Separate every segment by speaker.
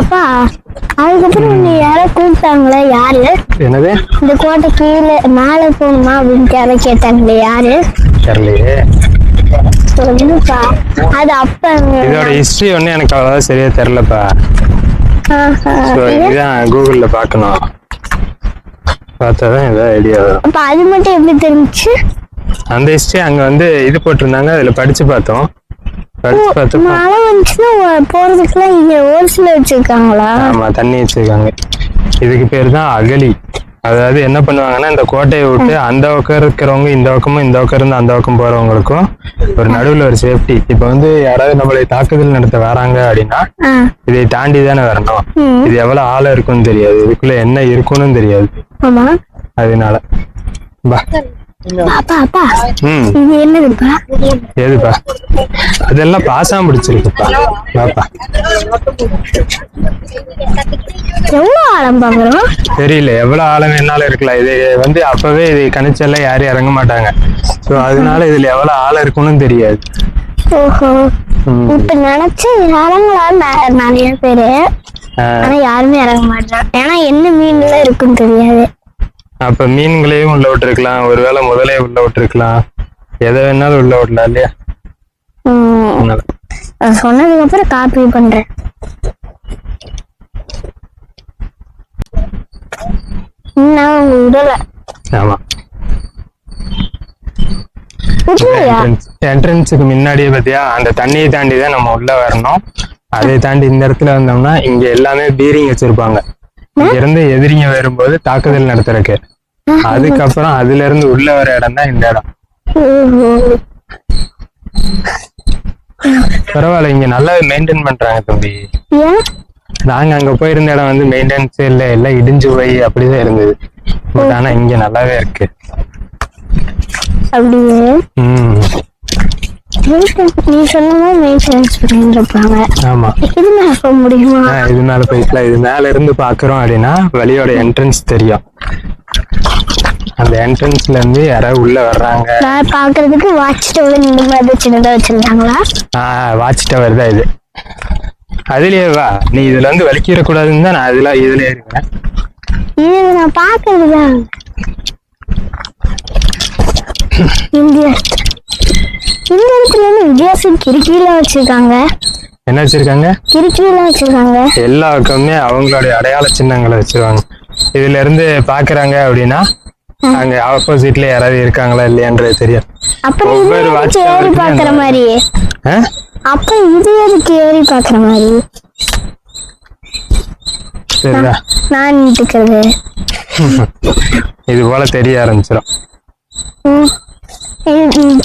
Speaker 1: அப்பா அதுக்கப்புறம் நீ யாரோ கூப்பிட்டாங்களே, யாரு?
Speaker 2: என்னது?
Speaker 1: இந்த கோட்டை கீழே மேலே போகணுமா அப்படின்னு யாரோ கேட்டாங்களே, யாரு?
Speaker 2: தெரியலையே.
Speaker 1: சொல்லுப்பா. அது அப்ப
Speaker 2: இதோட ஹிஸ்டரி ஒன்றும் எனக்கு அவ்வளோவா சரியா தெரியலப்பா. இதுதான் கூகுளில் பார்க்கணும், பார்த்தாதான் ஏதாவது ஐடியா வரும்.
Speaker 1: அப்ப அது மட்டும் எப்படி தெரிஞ்சுச்சு?
Speaker 2: அந்த ஹிஸ்டரி அங்க வந்து இது போட்டிருந்தாங்க, அதுல படிச்சு பார்த்தோம். படிச்சு பார்த்தோம்.
Speaker 1: மழை வந்துச்சுன்னா போறதுக்குலாம் இங்க ஓல்ஸ்ல வச்சிருக்காங்களா?
Speaker 2: ஆமா, தண்ணி வச்சிருக்காங்க. இதுக்கு பேர் தான் அகழி. அதாவது என்ன பண்ணுவாங்கன்னா, இந்த கோட்டையை விட்டு அந்த பக்கம் இருக்கிறவங்க இந்த பக்கமும், இந்த பக்கம் இருந்து அந்த பக்கம் போறவங்களுக்கும் ஒரு நடுவுல ஒரு சேஃப்டி. இப்ப வந்து யாராவது நம்மளை தாக்குதல் நடத்த வராங்க அப்படின்னா இதை தாண்டி தானே வரணும். இது எவ்வளவு ஆழம் இருக்குன்னு தெரியாது, இதுக்குள்ள என்ன இருக்குன்னு தெரியாது. அதனால பா
Speaker 1: அப்பா அப்பா
Speaker 2: இது
Speaker 1: என்னதுப்பா?
Speaker 2: எதுப்பா? அதெல்லாம் பாசா முடிச்சிருக்குப்பா. பாப்பா
Speaker 1: எவ்வளவு ஆழம் பாக்குறோம்
Speaker 2: தெரியல, எவ்வளவு ஆழம் வேணாலும் இருக்கலாம். இது வந்து அப்பவே இது கணிச்செல்லாம் யாரும் இறங்க மாட்டாங்க. சோ அதனால இதுல எவ்வளவு ஆழம் இருக்குன்னு தெரியாது.
Speaker 1: ஓஹோ. இப்ப நினைச்ச இறங்கலாம் நிறைய பேரு, ஆனா யாருமே இறங்க மாட்டாங்க. ஏன்னா என்ன மீன்ல இருக்குன்னு தெரியாது.
Speaker 2: அப்ப மீன்களையும் உள்ள விட்டுருக்கலாம், ஒருவேளை முதலே உள்ள விட்டுருக்கலாம், எதை வேணாலும் உள்ள விடலாம் இல்லையா?
Speaker 1: சொன்னதுக்கு அப்புறம் காப்பி பண்றேன்.
Speaker 2: ஆமா, என்ட்ரன்ஸுக்கு முன்னாடியே பாத்தியா, அந்த தண்ணியை தாண்டி தான் நம்ம உள்ள வரணும். அதை தாண்டி இந்த இடத்துல வந்தோம்னா இங்க எல்லாமே பீரிங் வச்சிருப்பாங்க. இங்க இருந்து எதிரிங்க வரும்போது தாக்குதல் நடத்துறக்கு. அதுக்கப்புறம் அதுல இருந்து உள்ள வர இடம் தான் இந்த இடம். பரவாயில்ல, இங்க நல்லா மெயின்டைன் பண்றாங்க தம்பி. நாங்க அங்க போயிருந்த இடம் வந்து மெயின்டெனன்ஸ் இல்ல, எல்லாம் இடிஞ்சு போய் அப்படிதான் இருந்தது. பட் ஆனா இங்க நல்லாவே இருக்கு.
Speaker 1: நீ சொன்ன மெயின்டெனன்ஸ் பண்ணிருப்பாங்க.
Speaker 2: ஆமா,
Speaker 1: இது மேல போக முடியுமா?
Speaker 2: இது மேல போய்க்கலாம். இது மேல இருந்து பாக்குறோம் அப்படின்னா வழியோட என்ட்ரன்ஸ் தெரியும். அந்த என்ட்ரன்ஸ்ல இருந்து யாராவது உள்ள வர்றாங்க
Speaker 1: பாக்குறதுக்கு வாட்ச் டவர் இந்த மாதிரி சின்னதா வச்சிருந்தாங்களா?
Speaker 2: வாட்ச் டவர் தான் இது. அதுலயே வா, நீ இதுல வந்து வலிக்கிற கூடாதுன்னு தான் நான் இதுல இருக்கேன்.
Speaker 1: இது நான் பாக்குறதுதான். இந்த இடத்துல வித்தியாசம் கிறுக்கிலாம் வச்சிருக்காங்க.
Speaker 2: என்ன வச்சிருக்காங்க?
Speaker 1: கிறுக்கிலாம் வச்சிருக்காங்க.
Speaker 2: எல்லா பக்கமே அவங்களுடைய அடையாள சின்னங்களை வச்சிருவாங்க. இதுல இருந்து பாக்குறாங்க அப்படின்னா அங்க ஆப்போசிட்ல யாராவது இருக்காங்களா இல்லையான்றது தெரியும்.
Speaker 1: ஒவ்வொரு வாட்ச் ஏறி பாக்குற மாதிரி. அப்ப இது எதுக்கு ஏறி பாக்குற மாதிரி?
Speaker 2: சரிதா,
Speaker 1: நான் இருக்கிறது
Speaker 2: இது போல தெரிய ஆரம்பிச்சிடும்.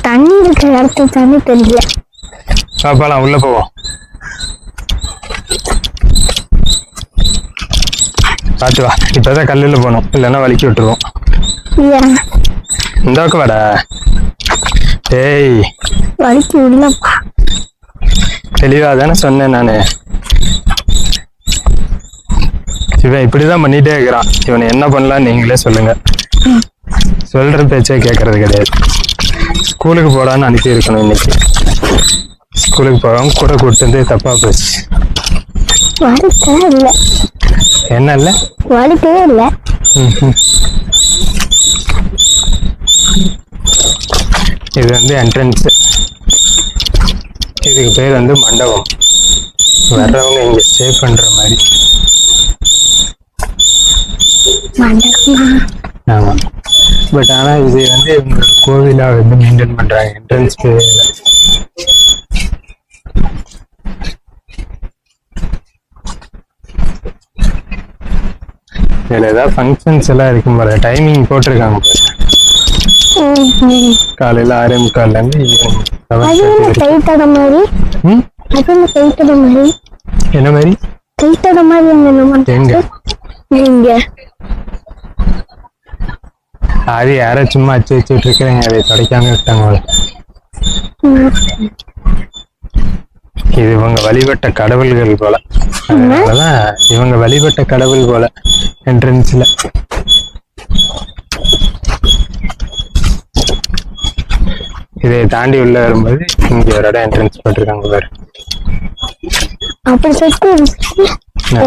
Speaker 1: தண்ணி இருக்கிற இடத்துல தண்ணி தெரியல.
Speaker 2: பாப்பாலாம் உள்ள போவோம். பாத்து வா, இப்பதான் கல்லுல போனோம், இல்லைன்னா வலிக்கி விட்டுருவோம். இந்த பக்கம் வாடா. ஏய்,
Speaker 1: வலிக்கி விடலப்பா.
Speaker 2: தெளிவா தானே சொன்னேன் நானு. இவன் இப்படிதான் பண்ணிட்டே இருக்கிறான். இவனை என்ன பண்ணலாம் நீங்களே சொல்லுங்க. சொல்ற பேச்சே கேட்கறது கிடையாது. ஸ்கூலுக்கு போடான்னு அனுப்பி இருக்கணும். இன்னைக்கு ஸ்கூலுக்கு போகாம கூட கூட்டு வந்து தப்பா போச்சு. என்ன இல்ல,
Speaker 1: வலிக்கவே இல்ல.
Speaker 2: இது வந்து என்ட்ரன்ஸ். இதுக்கு பேர் வந்து மண்டபம். வர்றவங்க இங்க ஸ்டே பண்ற மாதிரி. ஆமா, பட் ஆனா இது வந்து இவங்களோட கோவிலா வந்து மெயின்டைன் பண்றாங்க. என்ட்ரன்ஸ் இதுல ஏதாவது ஃபங்க்ஷன்ஸ் எல்லாம் இருக்கும் போல. டைமிங் போட்டிருக்காங்க பாரு. காலையில 6:45 இருந்து ஈவினிங் 7:30. என்ன மாதிரி? எங்க அது யாரோ சும்மா அச்சு வச்சுட்டு இருக்கிறேங்க, அதை தொடக்காம விட்டாங்க. இது இவங்க வழிபட்ட கடவுள்கள் போல. அதனாலதான் இவங்க வழிபட்ட கடவுள் போல என்ட்ரன்ஸ்ல. இதை தாண்டி உள்ள வரும்போது இங்க ஒரு இடம் என்ட்ரன்ஸ் போட்டிருக்காங்க பாரு.
Speaker 1: அப்படி
Speaker 2: இது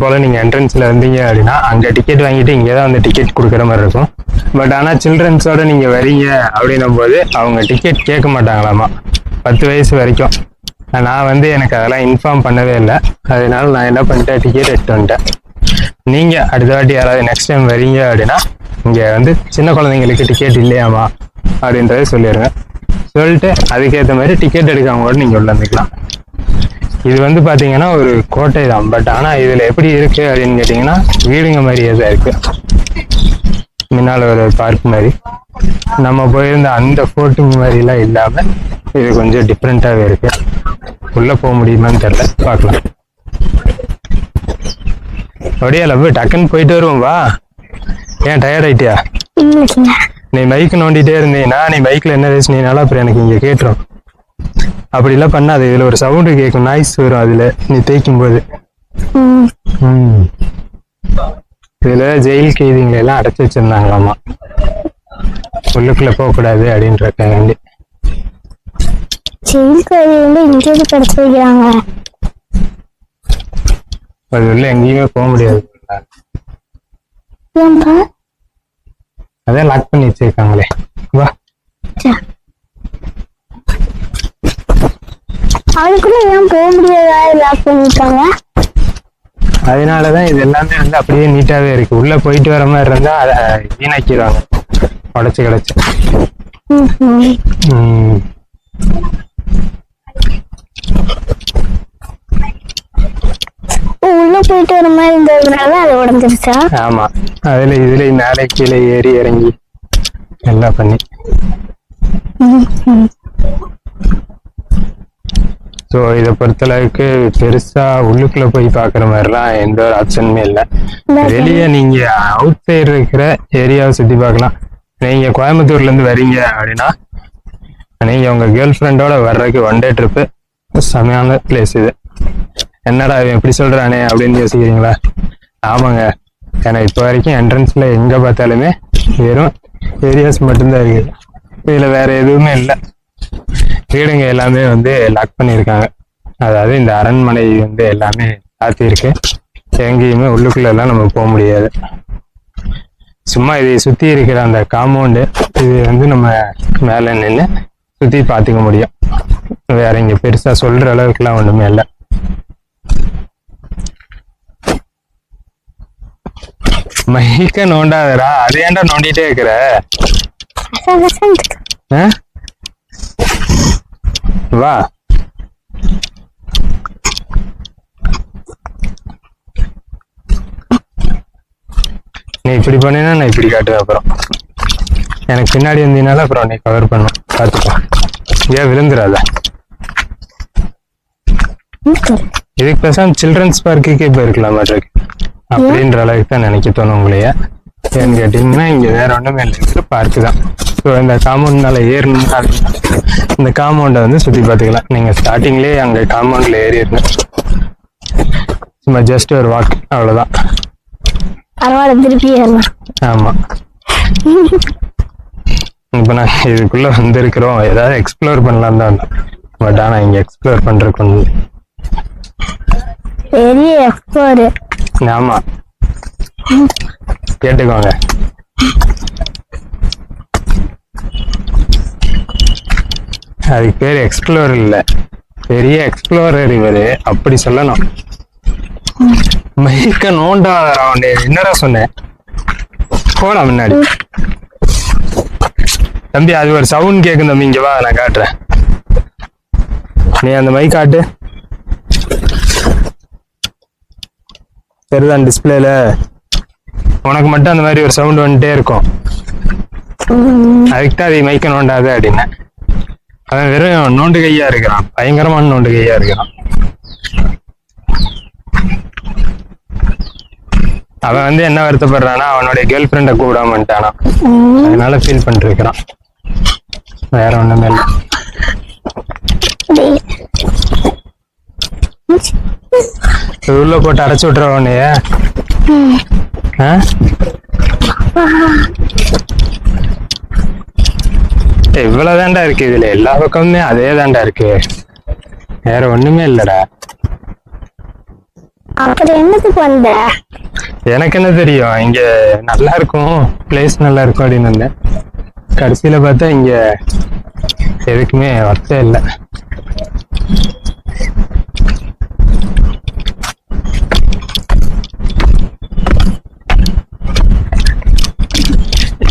Speaker 2: போல நீங்க என்ட்ரன்ஸ்ல இருந்தீங்க அப்படின்னா அங்க டிக்கெட் வாங்கிட்டு இங்கதான் வந்து டிக்கெட் கொடுக்குற மாதிரி இருக்கும். பட் ஆனா சில்ட்ரன்ஸோட நீங்க வரீங்க அப்படின்னும் போது அவங்க டிக்கெட் கேட்க மாட்டாங்களாமா 10 வயசு வரைக்கும். நான் வந்து எனக்கு அதெல்லாம் இன்ஃபார்ம் பண்ணவே இல்லை. அதனால நான் என்ன பண்ணிட்டேன், டிக்கெட் எடுத்து வந்துட்டேன். நீங்க அடுத்த வாட்டி யாராவது நெக்ஸ்ட் டைம் வரீங்க அப்படின்னா இங்க வந்து சின்ன குழந்தைங்களுக்கு டிக்கெட் இல்லையாமா அப்படின்றத சொல்லிடுங்க. சொல்லிட்டு அதுக்கேற்ற மாதிரி டிக்கெட் எடுக்காம கூட நீங்க உள்ள வந்துக்கலாம். இது வந்து பாத்தீங்கன்னா ஒரு கோட்டை தான். பட் ஆனா இதுல எப்படி இருக்கு அப்படின்னு கேட்டீங்கன்னா வீடுங்க மாதிரியே தான் இருக்கு. முன்னால ஒரு பார்க் மாதிரி, நம்ம போயிருந்த அந்த ஃபோர்ட்டிங் மாதிரி எல்லாம் இல்லாம இது கொஞ்சம் டிஃப்ரெண்டாவே இருக்கு. உள்ள போக முடியுமான்னு தெரியல, பார்க்கலாம். அப்படியே போய் டக்குன்னு போயிட்டு வருவோம் வா. ஏன் டயர்ட் ஆயிட்டியா? நீ மைக் நோண்டிட்டே இருந்தீங்கன்னா நீ மைக்ல என்ன பேசுனீங்கனாலும் அப்புறம் எனக்கு இங்க கேட்டுரும். அப்படிலாம் பண்ணாது. இதுல ஒரு சவுண்டு கேட்கும், நாய்ஸ் வரும் அதுல நீ தேய்க்கும் போது. இதுல ஜெயில் கைதிகளை எல்லாம் அடைச்சு வச்சிருந்தாங்களாமா, உள்ளுக்குள்ள போக கூடாது அப்படின்றக்காண்டி.
Speaker 1: ஜெயில் கைதி வந்து இங்கே படிச்சு வைக்கிறாங்க.
Speaker 2: அது உள்ள எங்கேயுமே போக முடியாது. அதான் லாக் பண்ணி வச்சிருக்காங்களே. வா.
Speaker 1: அதுக்குள்ள ஏன் போக முடியாதா லாக் பண்ணிருக்காங்க?
Speaker 2: அதனாலதான் இது எல்லாமே வந்து அப்படியே நீட்டாவே இருக்கு. உள்ள போயிட்டு வர மாதிரி இருந்தா அதை வீணாக்கிடுவாங்க உடைச்சு கிடச்சு.
Speaker 1: உள்ள போயிட்டு வர மாதிரி இருந்ததுனால அது உடஞ்சிருச்சா?
Speaker 2: ஆமா, அதுல இதுல மேலே கீழே ஏறி இறங்கி எல்லாம் பண்ணி. ஸோ இதை பொறுத்தளவுக்கு பெருசா உள்ளுக்குள்ள போய் பாக்குற மாதிரிலாம் எந்த ஒரு ஆப்ஷனுமே இல்லை. வெளியே நீங்க அவுட் சைடு இருக்கிற ஏரியாவை சுத்தி பார்க்கலாம். நீங்க கோயம்புத்தூர்ல இருந்து வரீங்க அப்படின்னா நீங்க உங்க கேர்ள் ஃப்ரெண்டோட வர்றதுக்கு 1 டே ட்ரிப்பு செமையான பிளேஸ் இது. என்னடா இவன் எப்படி சொல்றானே அப்படின்னு யோசிக்கிறீங்களா? ஆமாங்க, ஏன்னா இப்போ வரைக்கும் என்ட்ரன்ஸ்ல எங்க பார்த்தாலுமே வெறும் ஏரியாஸ் மட்டும்தான் இருக்குது. இதுல வேற எதுவுமே இல்லை. வீடுங்க எல்லாமே வந்து லாக் பண்ணியிருக்காங்க. அதாவது இந்த அரண்மனை வந்து எல்லாமே சாத்தி இருக்கு. எங்கேயுமே உள்ளுக்குள்ள எல்லாம் நம்ம போக முடியாது. சும்மா இதை சுத்தி இருக்கிற அந்த காம்பவுண்டு இது வந்து நம்ம மேல நின்று சுத்தி பார்த்துக்க முடியும். வேற இங்க பெருசா சொல்ற அளவுக்குலாம் ஒண்ணுமே இல்லை. மைக்க நோண்டாதரா, அது ஏன்டா நோண்டிட்டே இருக்கிற? வா. நீ இப்படி பண்ணினா நான் இப்படி காட்டுவேன். அப்புறம் எனக்கு பின்னாடி வந்தீங்கனால அப்புறம் நீ கவர் பண்ணும், பார்த்துக்கோ. ஏன் விழுந்துடாத. இதுக்கு பேசாம சில்ட்ரன்ஸ் பார்க்குக்கே போயிருக்கலாம் மாட்டிருக்கு அப்படின்ற அளவுக்கு தான் நினைக்க தோணும் உங்களைய. ஏன்னு கேட்டீங்கன்னா இங்க வேற ஒண்ணுமே இல்லை, பார்க்கு தான். ஸோ இந்த காம்பவுண்ட்னால ஏறணும்னா இந்த காம்பவுண்டை வந்து சுத்தி பார்த்துக்கலாம். நீங்க ஸ்டார்டிங்லேயே அங்க காம்பவுண்ட்ல ஏறி இருக்கு, சும்மா ஜஸ்ட் ஒரு வாக், அவ்வளவுதான்.
Speaker 1: திருப்பி
Speaker 2: ஆமா. இப்ப நான் இதுக்குள்ள வந்திருக்கிறோம், ஏதாவது எக்ஸ்ப்ளோர் பண்ணலாம் தான். பட் ஆனா இங்க எக்ஸ்ப்ளோர் பண்றதுக்கு ஒண்ணு.
Speaker 1: பெரிய எக்ஸ்ப்ளோர்.
Speaker 2: ஆமா, கேட்டுக்கோங்க. அதுக்கு பேர் எக்ஸ்ப்ளோர் இல்ல, பெரிய எக்ஸ்ப்ளோரர் இவரு, அப்படி சொல்லணும். மைக்க நோண்டாதரா, என்னடா சொன்னேன்? போடா முன்னாடி. தம்பி அது ஒரு சவுண்ட் கேட்கும் தம்பி, இங்க வா நான் காட்டுறேன். நீ அந்த மைக் காட்டு. சரிதான், டிஸ்பிளேல உனக்கு மட்டும் அந்த மாதிரி ஒரு சவுண்ட் வந்துட்டே இருக்கும். அதுக்கு தான் அதை மைக்க நோண்டாது அப்படின்னு. அவன் வெறும் நோண்டு கையா இருக்கிறான், பயங்கரமான நோண்டு கையா இருக்கிறான். அவன் வந்து என்ன வருத்தப்படுறான்னா அவனுடைய கேர்ள் ஃப்ரெண்டை கூப்பிடாமட்டானா, அதனால ஃபீல் பண்ணிட்டு இருக்கிறான். வேற ஒண்ணுமே இல்லை. உள்ள போட்டு அடைச்சு விட்டுற உன்னைய. இவ்வளவுதான்டா இருக்கு, இதுல எல்லா பக்கமுமே அதே தான்டா இருக்கு, வேற ஒண்ணுமே இல்லடா.
Speaker 1: அப்புறம் என்னத்துக்கு வந்த?
Speaker 2: எனக்கு என்ன தெரியும், இங்க நல்லா இருக்கும், பிளேஸ் நல்லா இருக்கும் அப்படின்னு வந்தேன். கடைசியில பார்த்தா இங்க எதுக்குமே ஒர்த்தே இல்லை.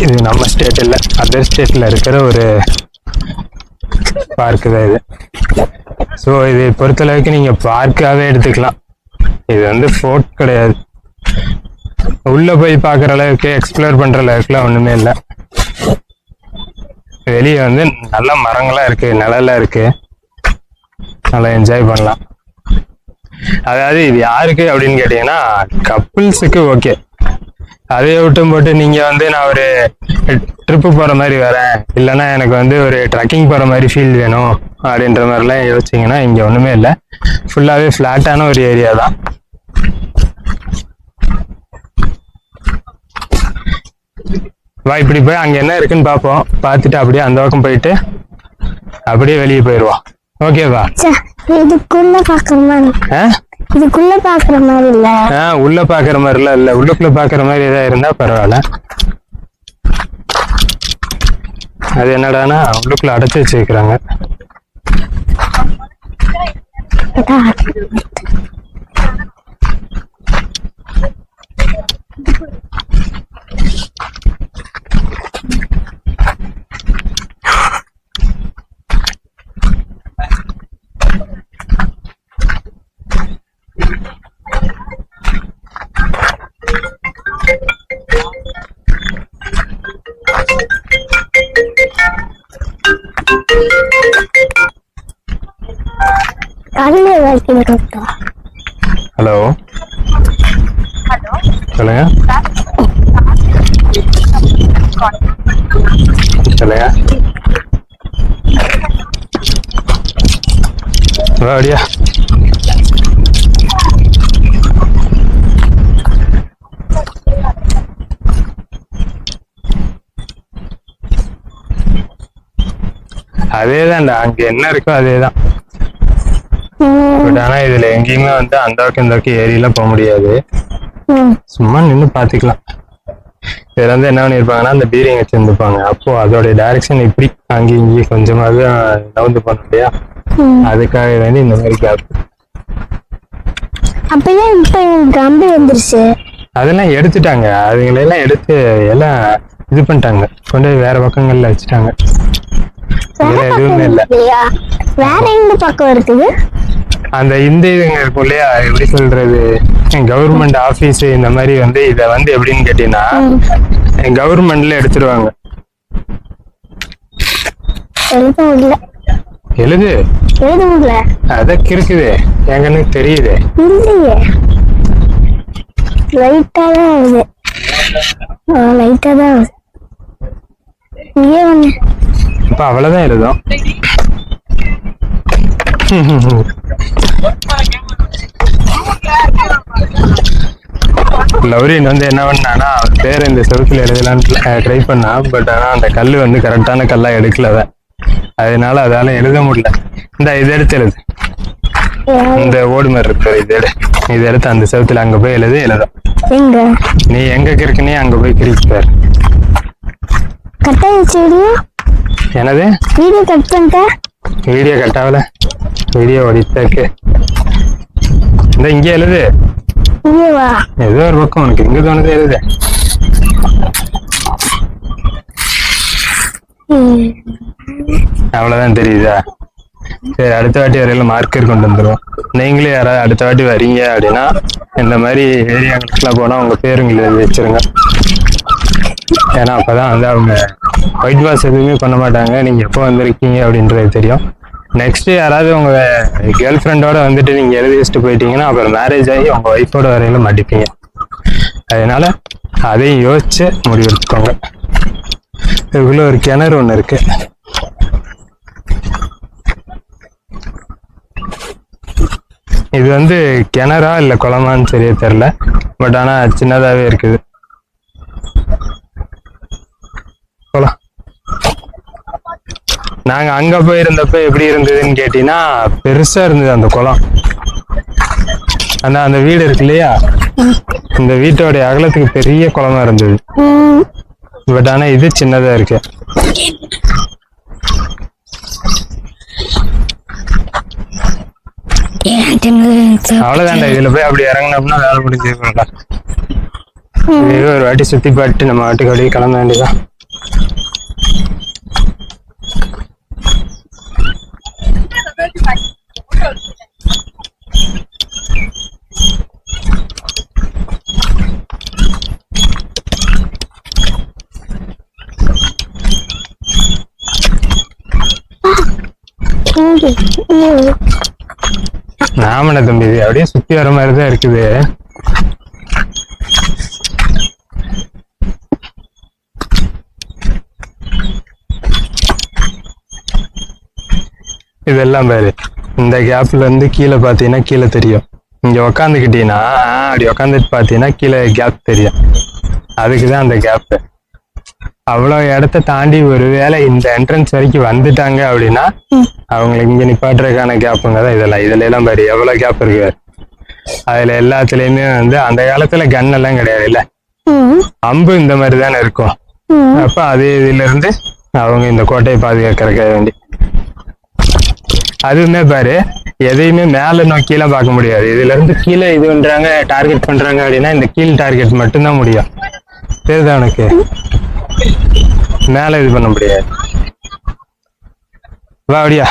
Speaker 2: இது நம்ம ஸ்டேட் இல்ல, அதர் ஸ்டேட்ல இருக்கிற ஒரு பார்க்கு தான் இது. ஸோ இது பொறுத்தளவுக்கு நீங்க பார்க்காவே எடுத்துக்கலாம். இது வந்து ஃபோர்ட் கிடையாது. உள்ள போய் பார்க்குற அளவுக்கு எக்ஸ்ப்ளோர் பண்ற அளவுக்குலாம் ஒண்ணுமே இல்லை. வெளியே வந்து நல்ல மரங்களா இருக்கு, நிழலா இருக்கு, நல்லா என்ஜாய் பண்ணலாம். அதாவது இது யாருக்கு அப்படின்னு கேட்டீங்கன்னா கப்புள்ஸுக்கு ஓகே. அதை விட்டும் போட்டு நீங்க வந்து நான் ஒரு ட்ரிப்பு போற மாதிரி வரேன், இல்லைன்னா எனக்கு வந்து ஒரு ட்ரக்கிங் போற மாதிரி ஃபீல் வேணும் அப்படின்ற மாதிரிலாம் யோசிச்சிங்கன்னா இங்க ஒண்ணுமே இல்லை. ஃபுல்லாவே ஃபிளாட்டான ஒரு ஏரியா தான். வா இப்படி போய் அங்க என்ன இருக்குன்னு பார்ப்போம், பார்த்துட்டு அப்படியே அந்த பக்கம் போயிட்டு அப்படியே வெளியே போயிடுவோம். ஓகேவா?
Speaker 1: இதுக்குள்ள பாக்குற மாதிரி, இதுக்குள்ள பாக்குற மாதிரி இல்ல.
Speaker 2: உள்ள பாக்குற மாதிரி இல்ல, உள்ளுக்குள்ள பாக்குற மாதிரி ஏதாவது இருந்தா பரவாயில்ல. அது என்னடானா உள்ளுக்குள்ள அடைச்சு வச்சிருக்கிறாங்க. ஹலோ சொல்லுங்க சொல்லுங்க. அப்படியா? அதேதான்டா, அங்க என்ன இருக்கோ அதேதான். பட் ஆனா இதுல எங்கேயுமே வந்து அந்த பக்கம் இந்த பக்கம் ஏரியெல்லாம் போக முடியாது, சும்மா நின்று பாத்துக்கலாம். இதுல வந்து என்ன பண்ணிருப்பாங்கன்னா அந்த பீரிங் வச்சிருந்துருப்பாங்க, அப்போ அதோட டைரக்ஷன் இப்படி அங்கேயும் இங்கேயும் கொஞ்சமாவது நவுந்து போன இல்லையா, அதுக்காக வேண்டி இந்த மாதிரி கேப்.
Speaker 1: அப்பதான் இப்ப கம்பி வந்துருச்சு, அதெல்லாம்
Speaker 2: எடுத்துட்டாங்க, அதுங்களெல்லாம் எடுத்து எல்லாம் இது பண்ணிட்டாங்க, கொண்டு போய் வேற பக்கங்கள்ல வச்சுட்டாங்க. எதுவுமே இல்ல.
Speaker 1: வேற எங்க பக்கம் இருக்குது?
Speaker 2: அந்த இந்த இதுங்க இருக்கும் இல்லையா, எப்படி சொல்றது, கவர்மெண்ட் ஆபீஸ் இந்த மாதிரி வந்து இத வந்து எப்படின்னு கேட்டீங்கன்னா கவர்மெண்ட்ல எடுத்துருவாங்க. எழுது அதற்கு இருக்குது, எங்கன்னு தெரியுது
Speaker 1: இல்லையே, லைட்டா தான் வருது, லைட்டா தான் வருது. இங்கே ஒண்ணு
Speaker 2: அப்ப அவ்வளவுதான் எழுதும். லவ்ரின் வந்து என்ன பண்ணானா பேர் இந்த செவத்துல எழுதலான்னு ட்ரை பண்ணா, பட் ஆனா அந்த கல்லு வந்து கரெக்டான கல்லா எடுக்கலதான், அதனால அதால எழுத முடியல. இந்த இது எடுத்து எழுது, இந்த ஓடு மாதிரி இருக்கு, இது எடுத்து அந்த செவத்துல அங்க போய் எழுதும். நீ எங்க கிறுக்குனே அங்க போய் கிறுக்கி பாரு. என்னது
Speaker 1: வீடியோ கட் பண்ணிட்ட?
Speaker 2: வீடியோ கட் ஆகல, வீடியோ ஓடிட்டு இந்த இங்கே எழுது, ஏதோ ஒரு பக்கம் உனக்கு எங்க தோணுது எழுது. அவ்வளவுதான் தெரியுதா? சரி, அடுத்த வாட்டி வரையில மார்க்கர் கொண்டு வந்துருவோம். நீங்களே யாராவது அடுத்த வாட்டி வரீங்க அப்படின்னா இந்த மாதிரி ஏரியாங்களுக்குலாம் போனா உங்க பேருங்களை எழுதி வச்சிருங்க. ஏன்னா அப்பதான் வந்து அவங்க ஒயிட் வாஷ் எதுவுமே பண்ண மாட்டாங்க, நீங்க எப்போ வந்திருக்கீங்க அப்படின்றது தெரியும். நெக்ஸ்ட் யாராவது உங்க கேர்ள் ஃப்ரெண்டோட வந்துட்டு நீங்க எழுதி வச்சுட்டு போயிட்டீங்கன்னா அப்புறம் மேரேஜ் ஆகி உங்க ஒய்ஃபோட வரையில மாட்டிப்பீங்க. அதனால அதையும் யோசிச்சு முடிவெடுத்துக்கோங்க. இதுக்குள்ள ஒரு கிணறு ஒண்ணு இருக்கு, இது வந்து கிணறா இல்ல குளமான்னு சரியா தெரியல, பட் ஆனா சின்னதாவே இருக்குது. நாங்க அங்க போயிருந்தப்ப எப்படி இருந்ததுன்னு கேட்டீங்கன்னா பெருசா இருந்தது அந்த குளம். அந்த வீடு இருக்கு இல்லையா, இந்த வீட்டோடைய அகலத்துக்கு பெரிய குளமா இருந்தது. பட் ஆனா இது சின்னதா இருக்கு. அவ்வளவுதான்டா, இதுல போய் அப்படி இறங்கினோம்னா வேலை முடிஞ்சு. ஒரு வாட்டி சுத்தி பாட்டு நம்ம வாட்டுக்கு அப்படியே கிளம்ப வேண்டியதான். ஆமாண்ணா தம்பி, இது அப்படியே சுத்தி வர மாதிரிதான் இருக்குது. இதெல்லாம் பாரு, இந்த கேப்ல இருந்து கீழே பாத்தீங்கன்னா கீழே தெரியும். இங்க உக்காந்துக்கிட்டீங்கன்னா அப்படி உக்காந்துட்டு பாத்தீங்கன்னா கீழே கேப் தெரியும். அதுக்குதான் அந்த கேப். அவ்வளவு இடத்த தாண்டி ஒருவேளை இந்த என்ட்ரன்ஸ் வரைக்கும் வந்துட்டாங்க அப்படின்னா அவங்களுக்கு இங்க நிப்பாட்டுறதுக்கான கேப்புங்க தான் இதெல்லாம். இதுல எல்லாம் பாரு எவ்வளவு கேப் இருக்கு. அதுல எல்லாத்துலயுமே வந்து அந்த காலத்துல கன் எல்லாம் கிடையாது இல்ல, அம்பு இந்த மாதிரி தானே இருக்கும். அப்ப அதே இதுல இருந்து அவங்க இந்த கோட்டையை பாதுகாக்கிறதுக்காக வேண்டி. அதுவுமே பாரு, எதையுமே மேல நோக்கியெல்லாம் பார்க்க முடியாது. இதுல இருந்து கீழே இது பண்றாங்க, டார்கெட் பண்றாங்க அப்படின்னா இந்த கீழ் டார்கெட் மட்டும்தான் முடியும். தெரியுதா உனக்கு? மேல இது பண்ண முடியாது. வா அப்படியா.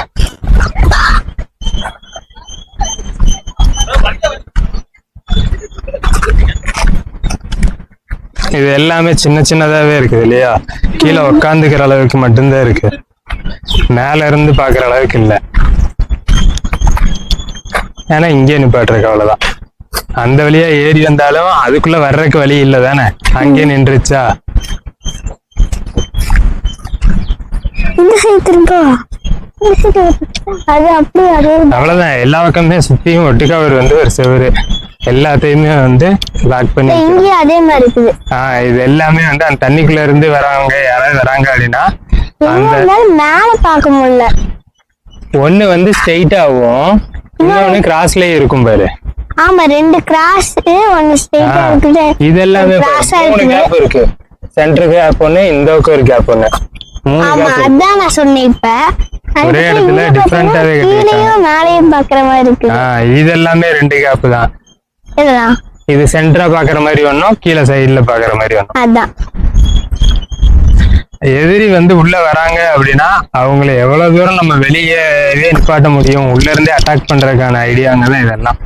Speaker 2: இது எல்லாமே சின்ன சின்னதாவே இருக்குது இல்லையா, கீழே உக்காந்துக்கிற அளவுக்கு மட்டும்தான் இருக்கு, மேல இருந்து பாக்குற அளவுக்கு இல்லை. ஏன்னா இங்கே நிப்பாட்டுருக்கு அவ்வளவுதான். அந்த வழியா ஏறி வந்தாலும் அதுக்குள்ள வர்றதுக்கு வழி இல்லை தானே, அங்கே நின்றுச்சா. அவ்வளவுதான், எல்லா பக்கமே சுத்தியும் ஒட்டுக்கா ஒரு செவரு எல்லாத்தையுமே வந்து லாக் பண்ணி
Speaker 1: அதே மாதிரி இருக்குது.
Speaker 2: இது எல்லாமே வந்து அந்த தண்ணிக்குள்ள இருந்து வரவங்க யாராவது வராங்க அப்படின்னா
Speaker 1: அந்த மேல பார்க்க முடியல.
Speaker 2: ஒண்ணு வந்து ஸ்ட்ரெயிட்டாவும் இன்னொன்னு கிராஸ்லயே இருக்கும் பாரு.
Speaker 1: ஆமா, ரெண்டு கிராஸ் ஒன்னு ஸ்ட்ரெயிட்டா இருக்குது.
Speaker 2: இது எல்லாமே மூணு கேப் இருக்கு. சென்டர் கேப் ஒண்ணு, இந்த பக்கம் ஒரு கேப் ஒண்ணு, மூணு கேப்.
Speaker 1: அதான் நான் சொன்னேன். இப்ப
Speaker 2: ஒரே இடத்துல டிஃபரண்டாவே
Speaker 1: கீழேயும் மேலேயும் பாக்குற மாதிரி இருக்கு.
Speaker 2: இது எல்லாமே ரெண்டு கேப் தான்.
Speaker 1: இதெல்லாம்
Speaker 2: இது சென்டரா பாக்குற மாதிரி ஒண்ணும், கீழே சைடுல பாக்குற மாதிரி ஒண்ணும்.
Speaker 1: அதான்
Speaker 2: எதிரி வந்து உள்ள வராங்க அப்படின்னா அவங்களை எவ்வளவு தூரம் நம்ம வெளியே நிப்பாட்ட முடியும், உள்ள இருந்தே அட்டாக் பண்றதுக்கான ஐடியாங்கதான் இதெல்லாம்.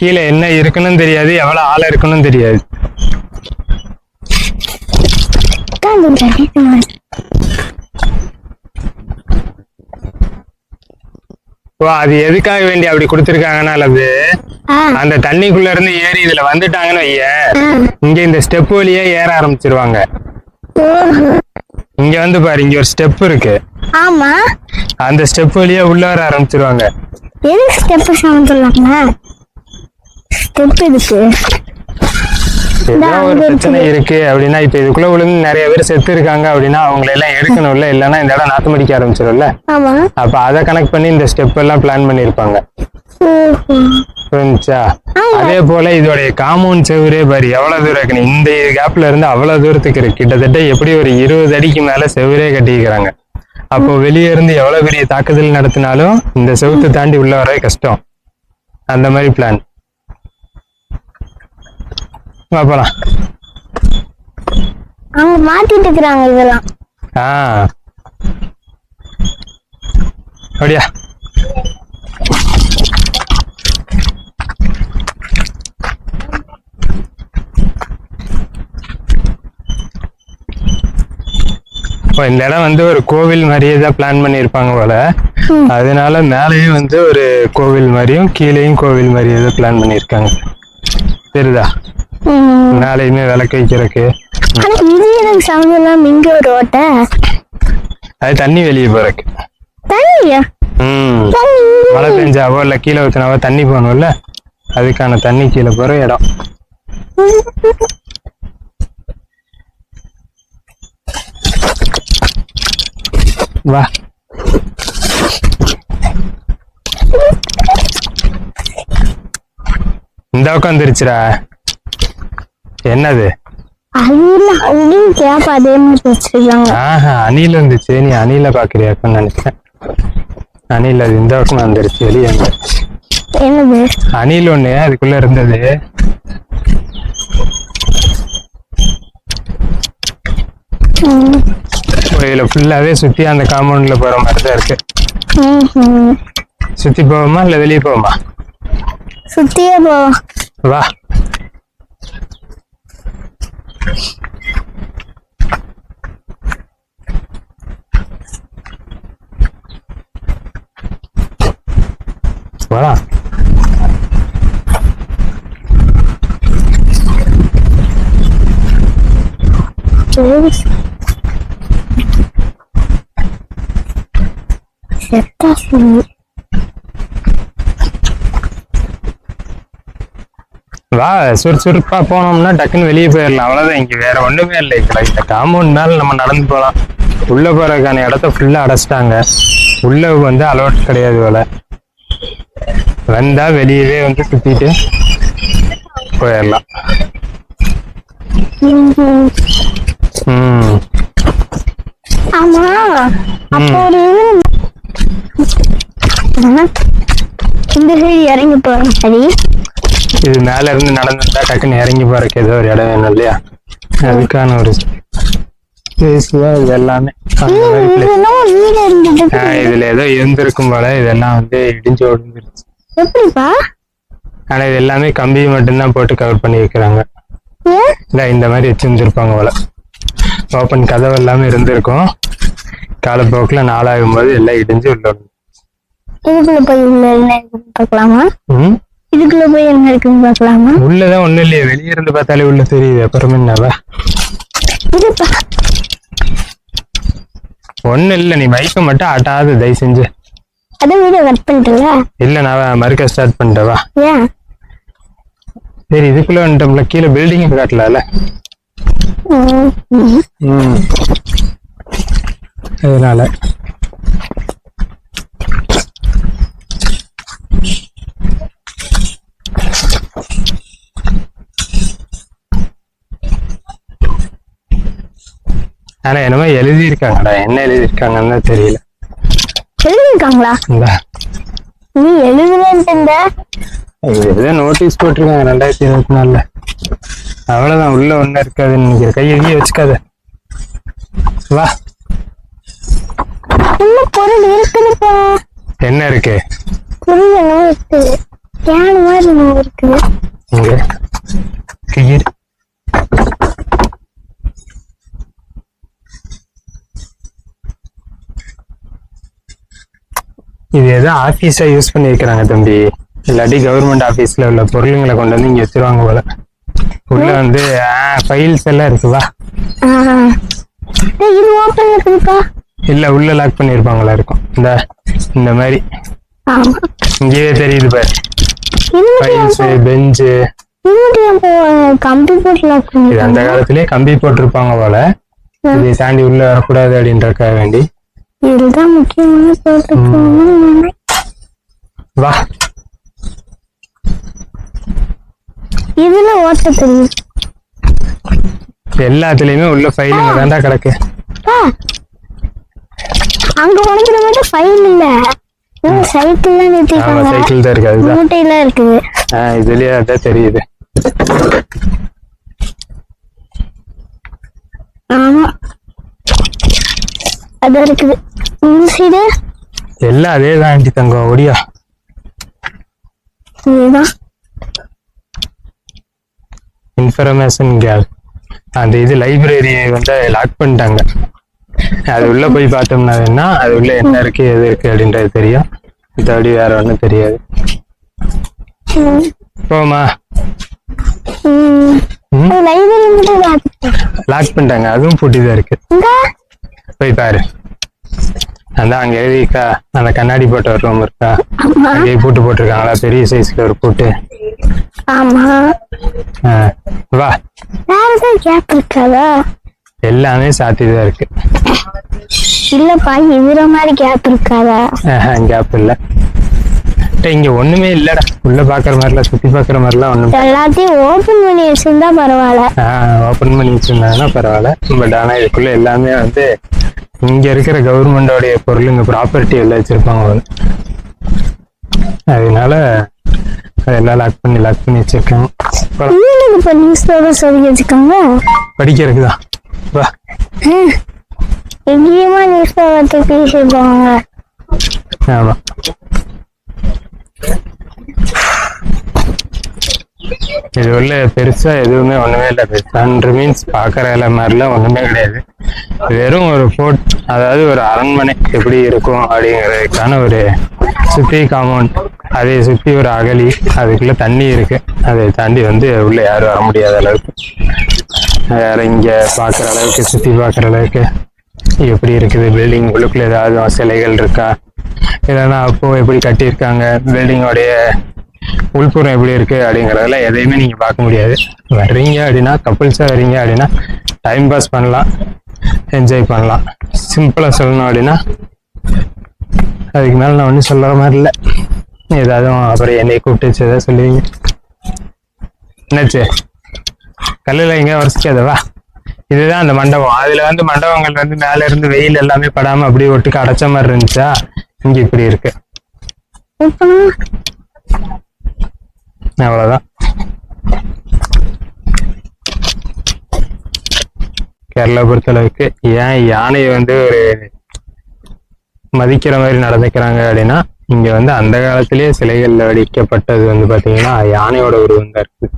Speaker 2: கீழே என்ன இருக்குன்னு தெரியாது, எவ்வளவு ஆள இருக்குன்னு தெரியாது. அது எதுக்காக வேண்டி அப்படி கொடுத்திருக்காங்கன்னா, அல்லது அந்த தண்ணிக்குள்ள இருந்து ஏறி இதுல வந்துட்டாங்கன்னு இங்க இந்த ஸ்டெப் வழியே ஏற ஆரம்பிச்சிருவாங்க. இங்க வந்து பாரு, இங்க ஒரு ஸ்டெப் இருக்கு.
Speaker 1: ஆமா,
Speaker 2: அந்த ஸ்டெப் வழியே உள்ள வர ஆரம்பிச்சிருவாங்க.
Speaker 1: எதுக்கு ஸ்டெப் சொல்லுவாங்க? ஸ்டெப் இருக்கு,
Speaker 2: ஏதோ ஒரு பிரச்சனை இருக்கு அப்படின்னா, இப்ப இதுக்குள்ள விழுந்து நிறைய பேர் செத்து இருக்காங்க அப்படின்னா அவங்களை எல்லாம் எடுக்கணும்ல, இல்லன்னா இந்த இடம் நாத்து மடிக்க ஆரம்பிச்சிடும்ல. அப்ப அதை கனெக்ட் பண்ணி இந்த ஸ்டெப் எல்லாம் பிளான் பண்ணிருப்பாங்க. புரிஞ்சா? அதே போல இதோடைய காம்பவுண்ட் செவரே பாரு எவ்வளவு தூரம் இருக்கு. இந்த கேப்ல இருந்து அவ்வளவு தூரத்துக்கு இருக்கு. கிட்டத்தட்ட எப்படி ஒரு 20 அடிக்கு மேல செவரே கட்டிக்கிறாங்க. அப்போ வெளியே இருந்து எவ்வளவு பெரிய தாக்குதல் நடத்தினாலும் இந்த செவுத்து தாண்டி உள்ள வரவே கஷ்டம். அந்த மாதிரி பிளான். பாப்பலாம்.
Speaker 1: அவங்க மாத்திட்டு இருக்காங்க இதெல்லாம்.
Speaker 2: அப்படியா? இந்த இடம் வந்து ஒரு கோவில் மாதிரியே தான் பிளான் பண்ணிருப்பாங்க போல. அதனால மேலேயும் வந்து ஒரு கோவில் மாதிரியும் கீழேயும் கோவில் மாதிரியே தான் பிளான் பண்ணிருக்காங்க. தெரியுதா? மேலேயுமே விளக்கு வைக்கிறதுக்கு. அது தண்ணி வெளியே போறக்கு.
Speaker 1: தண்ணியா?
Speaker 2: மழை பெஞ்சாவோ இல்ல கீழே ஊத்தினாவோ தண்ணி போகணும்ல, அதுக்கான தண்ணி கீழே போற இடம். வா. இந்த பக்கம் வந்துருச்சுடா. என்னது? அணில் வந்துச்சு. நீ அணில பாக்குறியாக்குன்னு நினைச்சேன். அணில் அது இந்த பக்கம் வந்துருச்சு. வெளியே
Speaker 1: என்னது?
Speaker 2: அணில் ஒண்ணு அதுக்குள்ள இருந்தது. இதுல ஃபுல்லாவே சுத்தி அந்த காம்பவுண்ட்ல போற மாதிரி தான் இருக்கு. சுத்தி போவோமா இல்ல வெளியே போவோமா?
Speaker 1: சுத்தியே போவோம்.
Speaker 2: வா. வா. வா, சுறுசுறுப்பா போனோம்னா டக்குன்னு வெளியே போயிடலாம். அவ்வளவுதான். இங்க வேற ஒண்ணுமே இல்லை. இந்த காம்பவுண்ட் மேல நம்ம நடந்து போலாம். உள்ள போறதுக்கான இடத்த ஃபுல்லா அடைச்சிட்டாங்க. உள்ள வந்து அலோட் கிடையாது போல. வந்தா வெளியவே வந்து சுத்திட்டு போயிடலாம்.
Speaker 1: ஆமா, அப்போ இந்த சைடு இறங்கி போறோம். சரி,
Speaker 2: இது மேல இருந்து நடந்துட்டா டக்குன்னு இறங்கி போறதுக்கு ஏதோ ஒரு இடம் வேணும் இல்லையா? அதுக்கான ஒரு இது எல்லாமே இதுல ஏதோ இருந்திருக்கும் போல. இதெல்லாம் வந்து இடிஞ்சு ஒடிஞ்சிருச்சு.
Speaker 1: எப்படிப்பா?
Speaker 2: ஆனா இது எல்லாமே கம்பி மட்டும்தான் போட்டு கவர் பண்ணி வைக்கிறாங்க. இந்த மாதிரி வச்சிருந்துருப்பாங்க போல. ஓப்பன் கதவு எல்லாமே இருந்திருக்கும். காலப்போக்குல நாளாகும் போது எல்லாம் இடிஞ்சு உள்ள.
Speaker 1: இதுக்குள்ள போய் பார்க்கலாமா? இதுக்குள்ள போய் என்ன இருக்குன்னு பார்க்கலாமா?
Speaker 2: உள்ளதான் ஒண்ணும் இல்லையே. வெளியே இருந்து பார்த்தாலே உள்ள தெரியுது. அப்புறம் என்னவா? ஒண்ணு இல்ல. நீ பைக்கை மட்டும் ஆட்டாது தயவு செஞ்சு.
Speaker 1: அத வீடியோ கட் பண்ணிட்டல? இல்ல,
Speaker 2: நான் மறுக்க ஸ்டார்ட் பண்ணிட்டவா?
Speaker 1: ஏன்?
Speaker 2: சரி, இதுக்குள்ள வந்துட்டோம்ல. கீழே பில்டிங் காட்டலாம்ல. அதனால ஆனா என்னமோ எழுதியிருக்காங்கடா. என்ன எழுதியிருக்காங்கன்னு தெரியல.
Speaker 1: எழுதிருக்காங்களா? நீ எழுதுறேன்ட்டு
Speaker 2: ஏதோ நோட்டீஸ் போட்டிருக்காங்க 2024. அவ்வளவுதான். உள்ள ஒண்ணு இருக்காதுன்னு நினைக்கிற. கையை வச்சுக்காத. வா.
Speaker 1: பொருள் இருக்குதுப்பா.
Speaker 2: என்ன இருக்கு?
Speaker 1: பொருள் என்ன இருக்கு? கேன் மாதிரி இருக்குது.
Speaker 2: இங்க கியிர். இது ஏதோ ஆபீஸா யூஸ் பண்ணி இருக்கிறாங்க தம்பி. இல்லாட்டி கவர்மெண்ட் ஆபீஸ்ல உள்ள பொருளுங்களை கொண்டு வந்து இங்க வச்சிருவாங்க போல. உள்ள வந்து ஃபைல்ஸ் எல்லாம் இருக்குவா?
Speaker 1: இது ஓபன் இருக்குப்பா.
Speaker 2: இல்ல, உள்ள லாக் பண்ணிருப்பாங்களா இருக்கும். இந்த மாதிரி இங்கேயே தெரியுது பாரு. Files, bench.
Speaker 1: கம்பி போட்டு லாக் பண்ணி.
Speaker 2: இது அந்த காலத்திலேயே கம்பி போட்டிருப்பாங்க போல. இதை தாண்டி உள்ள வரக்கூடாது அப்படின்றக்காக வேண்டி.
Speaker 1: இதுதான் முக்கியமான போட்டு.
Speaker 2: வா.
Speaker 1: இதுல ஓட்ட தெரியும்.
Speaker 2: எல்லாத்துலயுமே உள்ள ஃபைலுங்க தாண்டா கிடக்கு.
Speaker 1: அங்க உனக்கு மட்டும் ஃபைல் இல்ல. சைக்கிள் தான் நிறுத்திருக்காங்க.
Speaker 2: சைக்கிள் தான் இருக்கு. அதுதான்
Speaker 1: மூட்டையில இருக்குது.
Speaker 2: இதுலயே அதான் தெரியுது.
Speaker 1: ஆமா, அது இருக்குது. இந்த சைடு
Speaker 2: எல்லாம் அதே தான். ஆண்டி தங்கம் ஒடியா.
Speaker 1: இதுதான்
Speaker 2: இன்ஃபர்மேஷன் கேல். அந்த இது லைப்ரரியை வந்து லாக் பண்ணிட்டாங்க. அது உள்ள போய் பார்த்தோம்னா என்ன, அது உள்ள என்ன இருக்கு எது இருக்கு அப்படின்றது தெரியும். மற்றபடி வேற ஒன்றும் தெரியாது. போமா.
Speaker 1: லைப்ரரி
Speaker 2: லாக் பண்ணிட்டாங்க. அதுவும் பூட்டிதான் இருக்கு. போய் பாரு. அதான் அங்க எழுதிக்கா, அந்த கண்ணாடி போட்ட ஒரு ரூம் இருக்கா, அங்கேயே பூட்டு போட்டிருக்காங்களா, பெரிய சைஸ்ல ஒரு பூட்டு.
Speaker 1: ஆமா.
Speaker 2: வா.
Speaker 1: வேற கேப் இருக்காதா?
Speaker 2: எல்லாமே சாத்தியதான் இருக்கு.
Speaker 1: இல்லப்பா, இதுற மாதிரி கேப் இருக்காதா?
Speaker 2: கேப் இல்ல. இங்க ஒண்ணுமே இல்லடா, உள்ள பாக்குற மாதிரிலாம், சுத்தி பாக்குற மாதிரிலாம் ஒண்ணும்.
Speaker 1: எல்லாத்தையும் ஓபன் பண்ணி வச்சிருந்தா பரவாயில்ல.
Speaker 2: ஓபன் பண்ணி வச்சிருந்தாங்கன்னா பரவாயில்ல. பட் ஆனா இதுக்குள்ள எல்லாமே வந்து இங்க இருக்கிற கவர்மெண்டோடைய பொருளுங்க, ப்ராப்பர்ட்டி எல்லாம் வச்சிருப்பாங்க. அதனால அதெல்லாம் லாக் பண்ணி வச்சிருக்காங்க.
Speaker 1: நியூஸ் பேப்பர் சொல்லி வச்சுக்கோங்க,
Speaker 2: படிக்கிறதுக்குதான். வா.
Speaker 1: எங்கேயுமா நியூஸ் பேப்பர் தூக்கி வச்சிருப்பாங்க.
Speaker 2: ஆமா. இது உள்ள பெருசா எதுவுமே ஒண்ணுமே இல்லை. பெருசான்ற மீன்ஸ் பாக்குற இலை மாதிரிலாம் ஒண்ணுமே கிடையாது. வெறும் ஒரு ஃபோர்ட், அதாவது ஒரு அரண்மனை எப்படி இருக்கும் அப்படிங்கிறதுக்கான ஒரு சுத்தி காம்பவுண்ட், அதை சுத்தி ஒரு அகழி, அதுக்குள்ள தண்ணி இருக்கு. அதை தாண்டி வந்து உள்ள யாரும் வர முடியாத அளவுக்கு, வேற இங்க பாக்குற அளவுக்கு, சுத்தி பாக்குற அளவுக்கு எப்படி இருக்குது பில்டிங், உள்ளுக்குள்ள ஏதாவது சிலைகள் இருக்கா, இல்லைன்னா அப்போ எப்படி கட்டியிருக்காங்க, பில்டிங்கோடைய உள்புறம் எப்படி இருக்கு அப்படிங்கறதெல்லாம் எதையுமே நீங்க பார்க்க முடியாது. வர்றீங்க அப்படின்னா, கப்புள்ஸா வர்றீங்க அப்படின்னா டைம் பாஸ் பண்ணலாம், என்ஜாய் பண்ணலாம். சிம்பிளா சொல்லணும் அப்படின்னா அதுக்கு மேல நான் ஒன்றும் சொல்ற மாதிரி இல்லை. ஏதாவது அப்புறம் என்னை கூப்பிட்டு ஏதாவது சொல்லுவீங்க. என்னாச்சு, கல்லுல எங்க வரிசைக்காதவா? இதுதான் அந்த மண்டபம். அதுல வந்து மண்டபங்கள் வந்து மேல இருந்து வெயில் எல்லாமே படாம அப்படியே ஒட்டுக்கு அடைச்ச மாதிரி இருந்துச்சா, இங்க இப்படி இருக்கு. அவ்வளவுதான். கேரளா பொறுத்த அளவுக்கு ஏன் யானையை வந்து ஒரு மதிக்கிற மாதிரி நடந்துக்கிறாங்க அப்படின்னா, இங்க வந்து அந்த காலத்திலேயே சிலைகள்ல வடிக்கப்பட்டது வந்து பாத்தீங்கன்னா யானையோட உருவம் தான் இருக்கு.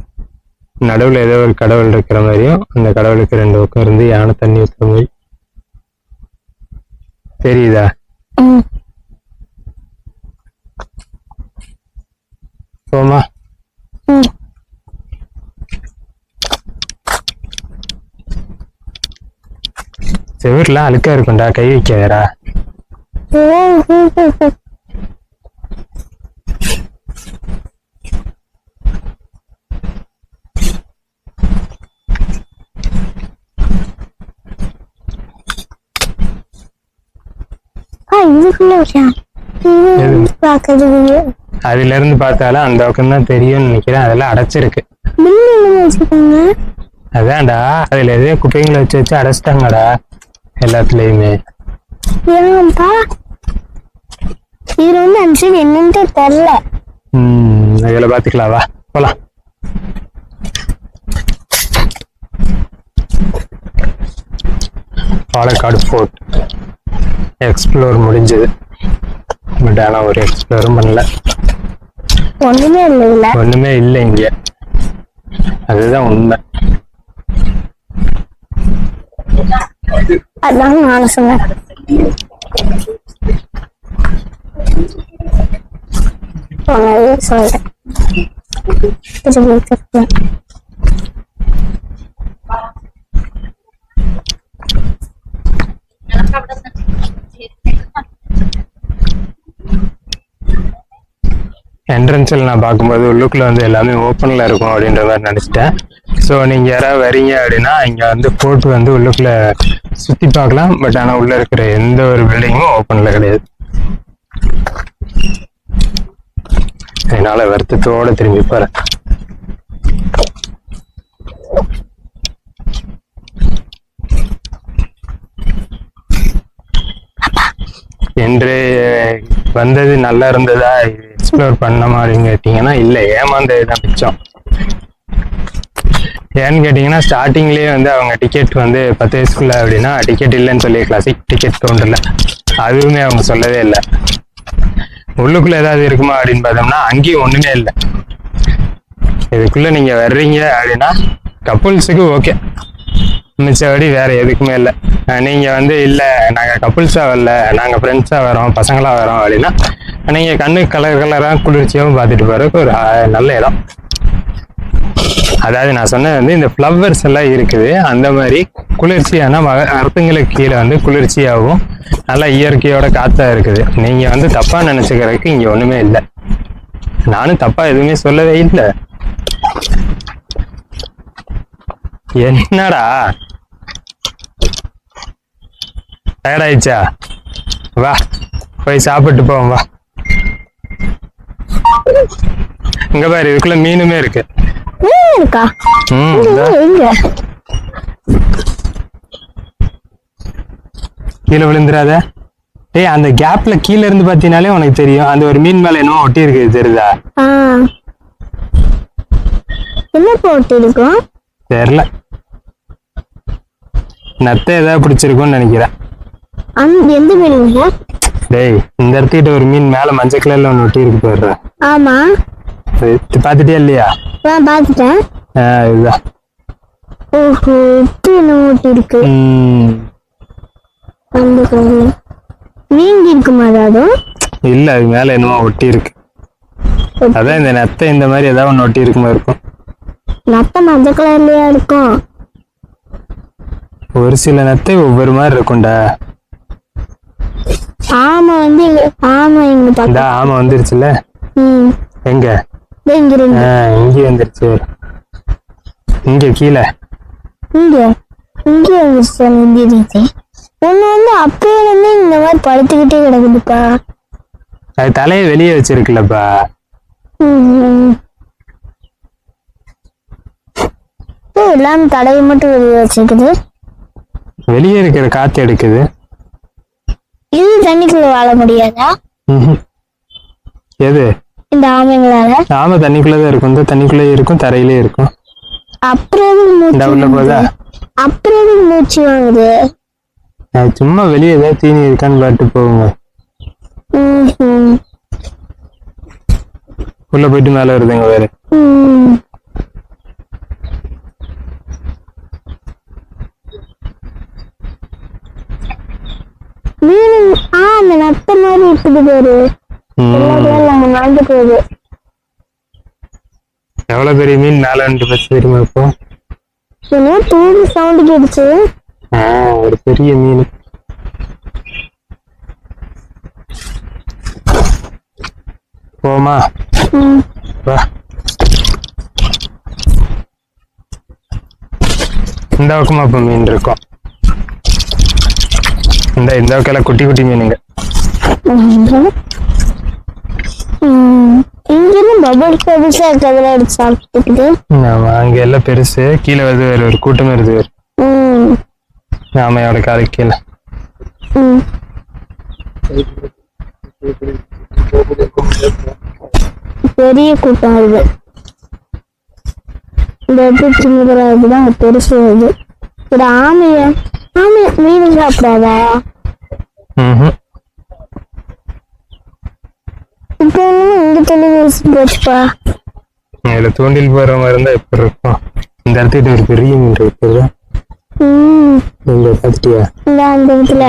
Speaker 2: நடுவுல ஏதோ ஒரு கடவுள் இருக்கிற மாதிரியும், அந்த கடவுளுக்கு 2 பக்கம் இருந்து யானை தண்ணி ஊற்றுற மாதிரி தெரியுதா? போமா. செவர்லாம் அழுக்கா இருக்கும்டா, கை வைக்காதடா. அதுல இருந்து பார்த்தாலும் அந்த பக்கம் தான் தெரியும்னு நினைக்கிறேன். அதெல்லாம் அடைச்சிருக்கு. அதான்டா, அதுல எதையோ குப்பைங்களை வச்சு அடைச்சிட்டாங்கடா எல்லாத்துலயுமே.
Speaker 1: இது வந்து என்னன்னு தெரியல.
Speaker 2: இதுல பாத்துக்கலாம், வா போலாம். பாலக்காடு ஃபோர்ட் எக்ஸ்ப்ளோர் முடிஞ்சது. பட் ஆனா ஒரு எக்ஸ்ப்ளோரும் பண்ணல. ஒண்ணுமே இல்லை இங்க, அதுதான் உண்மை.
Speaker 1: அதான் நான் சொன்னேன்.
Speaker 2: என்ட்ரன்ஸில் நான் பார்க்கும்போது உள்ளுக்குள்ள வந்து எல்லாமே ஓப்பனில் இருக்கும் அப்படின்ற மாதிரி நினச்சிட்டேன். ஸோ நீங்கள் யாராவது வரீங்க அப்படின்னா இங்கே வந்து ஃபோர்ட் வந்து உள்ளுக்குள்ள சுற்றி பார்க்கலாம். பட் ஆனால் உள்ளே இருக்கிற எந்த ஒரு பில்டிங்கும் ஓப்பனில் கிடையாது. அதனால வருத்தத்தோட திரும்பி போகிறேன். என்று வந்தது நல்லா இருந்ததா, எக்ஸ்ப்ளோர் பண்ண மாதிரின்னு கேட்டீங்கன்னா இல்லை, ஏமாந்ததுதான் மிச்சம். ஏன்னு கேட்டீங்கன்னா ஸ்டார்டிங்லேயே வந்து அவங்க டிக்கெட் வந்து 10 வயசுக்குள்ள அப்படின்னா டிக்கெட் இல்லைன்னு சொல்லி கிளாசிக் டிக்கெட் கவுண்டர்ல அதுவுமே அவங்க சொல்லவே இல்லை. உள்ளுக்குள்ள ஏதாவது இருக்குமா அப்படின்னு பார்த்தோம்னா அங்கேயும் ஒண்ணுமே இல்லை. இதுக்குள்ள நீங்க வர்றீங்க அப்படின்னா கப்புள்ஸுக்கு ஓகே, மிச்சபடி வேற எதுக்குமே இல்லை. நீங்க வந்து இல்ல நாங்க கப்புள்ஸா வரல, நாங்க ஃப்ரெண்ட்ஸா வரோம், பசங்களா வரோம் அப்படின்னா நீங்க கண்ணு கலர் கலரா குளிர்ச்சியாவும் பார்த்துட்டு போறதுக்கு ஒரு நல்ல இடம். அதாவது நான் சொன்னது வந்து இந்த ஃப்ளவர்ஸ் எல்லாம் இருக்குது அந்த மாதிரி குளிர்ச்சியான மரத்துங்களுக்கு கீழே வந்து குளிர்ச்சியாகவும் நல்லா இயற்கையோட காத்தா இருக்குது. நீங்க வந்து தப்பா நினைச்சுக்கிறதுக்கு இங்க ஒண்ணுமே இல்லை. நானும் தப்பா எதுவுமே சொல்லவே இல்லை. என்னடா டயர்ட் ஆயிடுச்சா? வா போய் சாப்பிட்டு போவோம் வா. இங்க பாரு இதுக்குள்ள மீனுமே இருக்கு.
Speaker 1: மீன் இருக்கா? எங்க?
Speaker 2: கீழே விழுந்துராத. ஏய் அந்த கேப்ல கீழ இருந்து பாத்தீங்கன்னாலே உனக்கு தெரியும் அந்த ஒரு மீன் மேல என்னமோ ஒட்டி இருக்கு தெரியுதா?
Speaker 1: என்ன ஒட்டி இருக்கும்
Speaker 2: தெரியல. நத்தை ஏதாவது பிடிச்சிருக்கும்னு நினைக்கிறேன்.
Speaker 1: எந்த மீனுங்க?
Speaker 2: டேய் இந்த இடத்துக்கிட்ட ஒரு மீன் மேல மஞ்சள் கலர்ல ஒண்ணு ஒட்டி இருக்கு பாரு.
Speaker 1: ஆமா
Speaker 2: பாத்துட்டியா இல்லையா?
Speaker 1: பாத்துட்டேன்.
Speaker 2: இதுதான்.
Speaker 1: ஓஹோ என்ன ஒட்டி இருக்கு. வீங்கி இருக்குமா? அதாவது
Speaker 2: இல்ல அது மேல என்னமோ ஒட்டி இருக்கு. அதான் இந்த நத்தை இந்த மாதிரி ஏதாவது ஒண்ணு ஒட்டி இருக்குமா இருக்கும்.
Speaker 1: நத்தை மஞ்சள் கலர்லயா இருக்கும்?
Speaker 2: ஒரு சில நத்தை ஒவ்வொரு மாதிரி இருக்கும்டா.
Speaker 1: ஆமா வந்து ஆமா இங்க
Speaker 2: ஆமா வந்துருச்சுல. எங்க? இங்க வந்துருச்சு. இங்க கீழே
Speaker 1: இங்க வந்துருச்சு. ஒண்ணு வந்து அப்பயே வந்து இந்த மாதிரி படுத்துக்கிட்டே கிடக்குதுப்பா.
Speaker 2: அது தலையை வெளியே வச்சிருக்குல்லப்பா.
Speaker 1: எல்லாமே தலையை மட்டும் வெளியே வச்சிருக்குது.
Speaker 2: வெளியே இருக்கிற காத்து எடுக்குது.
Speaker 1: இது தண்ணிக்குள்ள வாழ முடியாதா?
Speaker 2: எது?
Speaker 1: இந்த ஆமைங்களால?
Speaker 2: ஆமை தண்ணிக்குள்ளதான் இருக்கும். இந்த தண்ணிக்குள்ளே இருக்கும் தரையிலே இருக்கும்.
Speaker 1: அப்புறம் மூச்சு வாங்குது.
Speaker 2: சும்மா வெளியே ஏதாவது தீனி இருக்கான்னு பாட்டு போகுங்க. உள்ள போயிட்டு மேல வருதுங்க வேற.
Speaker 1: அந்த நத்த மாதிரி இருக்குது பேரு. நடந்து போகுது.
Speaker 2: எவ்வளவு பெரிய மீன் மேல வந்து பஸ் தெரியுமா? இப்போ
Speaker 1: தூண்டு சவுண்ட் கேட்டுச்சு.
Speaker 2: ஒரு பெரிய மீன். போமா வா. இந்த பக்கமா இப்ப மீன் இருக்கும். இந்த பக்கம் குட்டி குட்டி மீனுங்க. அங்க எல்லாம் பெருசு. கீழே வருது ஒரு கூட்டம் வருது. ஆமையோட காலை கீழே.
Speaker 1: பெரிய கூட்டம் வருது. இந்த இடத்துல பெருசு வருது. ஆமைய மீன் சாப்பிடாதா? இப்போ இங்க தண்ணி போச்சுப்பா.
Speaker 2: இதுல தூண்டில் போற மாதிரி இருந்தா எப்படி இருக்கும்? இந்த இடத்துக்கிட்ட ஒரு பெரிய மீன் இருக்கு. பாத்துட்டியா?
Speaker 1: இந்த இடத்துல